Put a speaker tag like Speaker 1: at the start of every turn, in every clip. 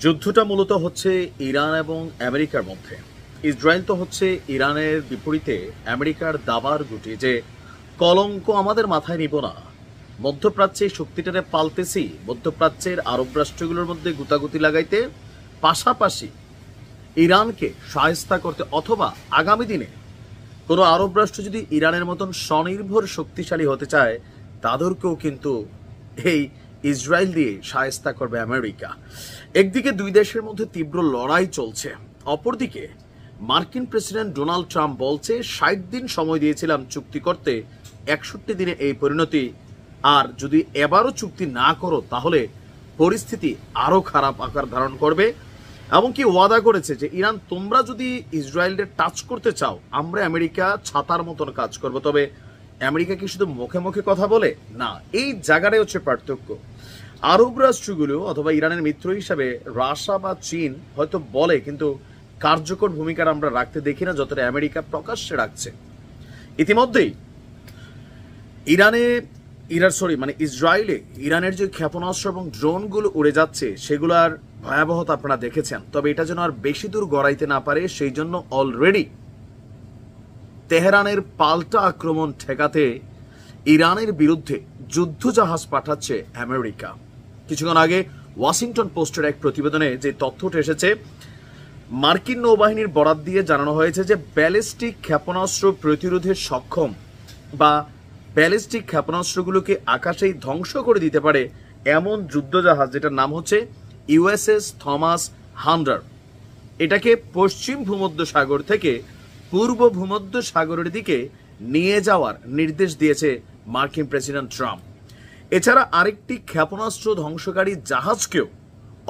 Speaker 1: যুদ্ধটা মূলত হচ্ছে ইরান এবং আমেরিকার মধ্যে। ইসরায়েল তো হচ্ছে ইরানের বিপরীতে আমেরিকার দাবার গুটি যে কলঙ্ক আমাদের মাথায় নিব না, মধ্যপ্রাচ্যে শক্তিটারে পালতেছি, মধ্যপ্রাচ্যের আরব রাষ্ট্রগুলোর মধ্যে গুতাগুতি লাগাইতে, পাশাপাশি ইরানকে শায়েস্তা করতে, অথবা আগামী দিনে কোনো আরব রাষ্ট্র যদি ইরানের মতন স্বনির্ভর শক্তিশালী হতে চায়, তাদেরকেও কিন্তু এই ইসরায়েল দিয়ে শায়েস্তা করবে আমেরিকা। একদিকে দুই দেশের মধ্যে তীব্র লড়াই চলছে, অপরদিকে মার্কিন প্রেসিডেন্ট ডোনাল্ড ট্রাম্প বলছে ৬০ দিন সময় দিয়েছিলাম চুক্তি করতে, ৬১ দিনে এই পরিণতি, আর যদি এবারও চুক্তি না করো তাহলে পরিস্থিতি আরো খারাপ আকার ধারণ করবে। এমনকি ওয়াদা করেছে যে ইরান, তোমরা যদি ইসরায়েলের টাচ করতে চাও, আমরা আমেরিকা ছাতার মতন কাজ করব। তবে আমেরিকা কি শুধু মুখে মুখে কথা বলে? না, এই জায়গাটাই হচ্ছে পার্থক্য। আরব রাষ্ট্রগুলো অথবা ইরানের মিত্র হিসাবে রাশিয়া বা চীন হয়তো বলে, কিন্তু কার্যকর ভূমিকা আমরা রাখতে দেখি না যতটা আমেরিকা প্রকাশ্যে রাখছে। ইতিমধ্যেই ইসরায়েলে ইরানের যে ক্ষেপণাস্ত্র এবং ড্রোনগুলো উড়ে যাচ্ছে সেগুলোর ভয়াবহতা আপনারা দেখেছেন। তবে এটা যেন আর বেশি দূর গড়াইতে না পারে, সেই জন্য অলরেডি তেহরানের পাল্টা আক্রমণ ঠেকাতে ইরানের বিরুদ্ধে যুদ্ধজাহাজ পাঠাচ্ছে আমেরিকা। কিছুক্ষণ আগে ওয়াশিংটন পোস্টের এক প্রতিবেদনে যে তথ্যটা এসেছে, মার্কিন নৌবাহিনীর বরাত দিয়ে জানানো হয়েছে যে ব্যালিস্টিক ক্ষেপণাস্ত্র প্রতিরোধে সক্ষম বা ব্যালিস্টিক ক্ষেপণাস্ত্রগুলোকে আকাশেই ধ্বংস করে দিতে পারে এমন যুদ্ধজাহাজ, যেটার নাম হচ্ছে ইউএসএস থমাস হান্ডার, এটাকে পশ্চিম ভূমধ্য সাগর থেকে পূর্ব ভূমধ্য সাগরের দিকে নিয়ে যাওয়ার নির্দেশ দিয়েছে মার্কিন প্রেসিডেন্ট ট্রাম্প। এছাড়া আরেকটি ক্ষেপণাস্ত্র ধ্বংসকারী জাহাজকেও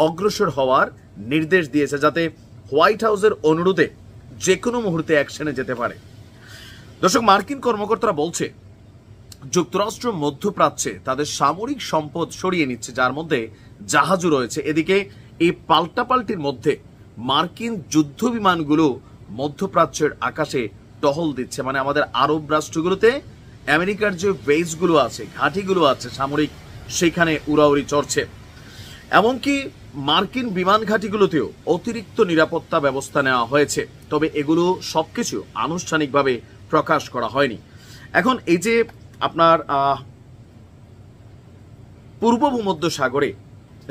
Speaker 1: অগ্রসর হওয়ার নির্দেশ দিয়েছে, যাতে হোয়াইট হাউসের অনুরোধে যে কোনো মুহূর্তে অ্যাকশনে যেতে পারে। দর্শক, মার্কিন কর্মকর্তারা বলছে যুক্তরাষ্ট্র মধ্যপ্রাচ্যে তাদের সামরিক সম্পদ সরিয়ে নিচ্ছে, যার মধ্যে জাহাজও রয়েছে। এদিকে এই পাল্টাপাল্টির মধ্যে মার্কিন যুদ্ধ বিমানগুলো মধ্যপ্রাচ্যের আকাশে টহল দিচ্ছে, মানে আমাদের আরব রাষ্ট্রগুলোতে আমেরিকার যে বেসগুলো আছে, ঘাঁটিগুলো আছে সামরিক, সেখানে উড়াউড়ি চড়ছে। এমনকি মার্কিন বিমান ঘাঁটিগুলোতেও অতিরিক্ত নিরাপত্তা ব্যবস্থা নেওয়া হয়েছে, তবে এগুলো সবকিছু আনুষ্ঠানিকভাবে প্রকাশ করা হয়নি। এখন এই যে আপনার পূর্ব ভূমধ্য সাগরে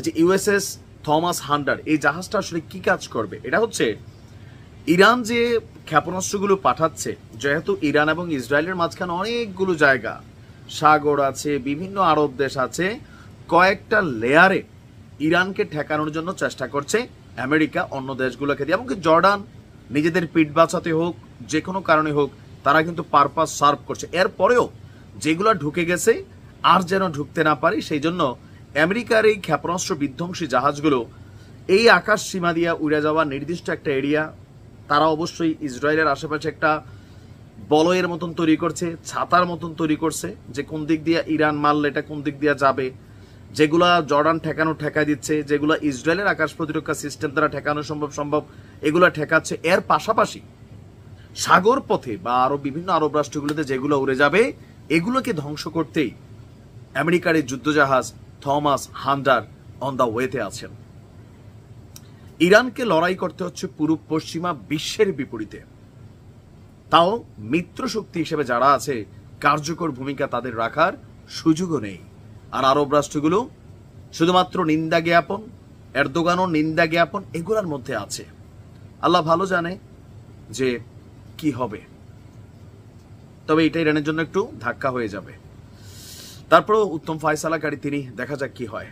Speaker 1: যে ইউএসএস থমাস হান্ডার, এই জাহাজটা আসলে কি কাজ করবে? এটা হচ্ছে ইরান যে ক্ষেপণাস্ত্রগুলো পাঠাচ্ছে, যেহেতু ইরান এবং ইসরায়েলের মাঝখানে অনেকগুলো জায়গা, সাগর আছে, বিভিন্ন আরব দেশ আছে, কয়েকটা লেয়ারে ইরানকে ঠেকানোর জন্য চেষ্টা করছে আমেরিকা অন্য দেশগুলোকে দিয়ে। এমনকি জর্ডান নিজেদের পিঠ বাঁচাতে হোক, যে কোনো কারণে হোক, তারা কিন্তু পারপাস সার্ভ করছে। এরপরেও যেগুলো ঢুকে গেছে আর যেন ঢুকতে না পারে, সেই জন্য আমেরিকার এই ক্ষেপণাস্ত্র বিধ্বংসী জাহাজগুলো এই আকাশ সীমা দিয়ে উড়ে যাওয়া নির্দিষ্ট একটা এরিয়া, তারা অবশ্যই ইসরায়েলের আশেপাশে একটা বলয়ের মতন তৈরি করছে, ছাতার মতন তৈরি করছে, যে কোন দিক দিয়ে ইরান মারলে এটা কোন দিক দিয়ে যাবে। যেগুলা জর্ডান ঠেকায় দিচ্ছে, যেগুলা ইসরায়েলের আকাশ প্রতিরক্ষা সিস্টেম দ্বারা ঠেকানো সম্ভব এগুলা ঠেকাচ্ছে। এর পাশাপাশি সাগর পথে বা আরো বিভিন্ন আরব রাষ্ট্রগুলোতে যেগুলো উড়ে যাবে, এগুলোকে ধ্বংস করতেই আমেরিকার এই যুদ্ধজাহাজ থমাস হান্ডার অন দা ওয়েতে আছেন। ইরানকে লড়াই করতে হচ্ছে পুরো পশ্চিমা বিশ্বের বিপরীতে, তাও মিত্র শক্তি হিসেবে যারা আছে কার্যকর ভূমিকা তাদের রাখার সুযোগও নেই। আর আরব রাষ্ট্রগুলো শুধুমাত্র নিন্দা জ্ঞাপন, এরদোগানও নিন্দা জ্ঞাপন, এগুলোর মধ্যে আছে। আল্লাহ ভালো জানে যে কি হবে, তবে এটা ইরানের জন্য একটু ধাক্কা হয়ে যাবে। তারপরেও উত্তম ফয়সালাকারী তিনি, দেখা যাক কি হয়।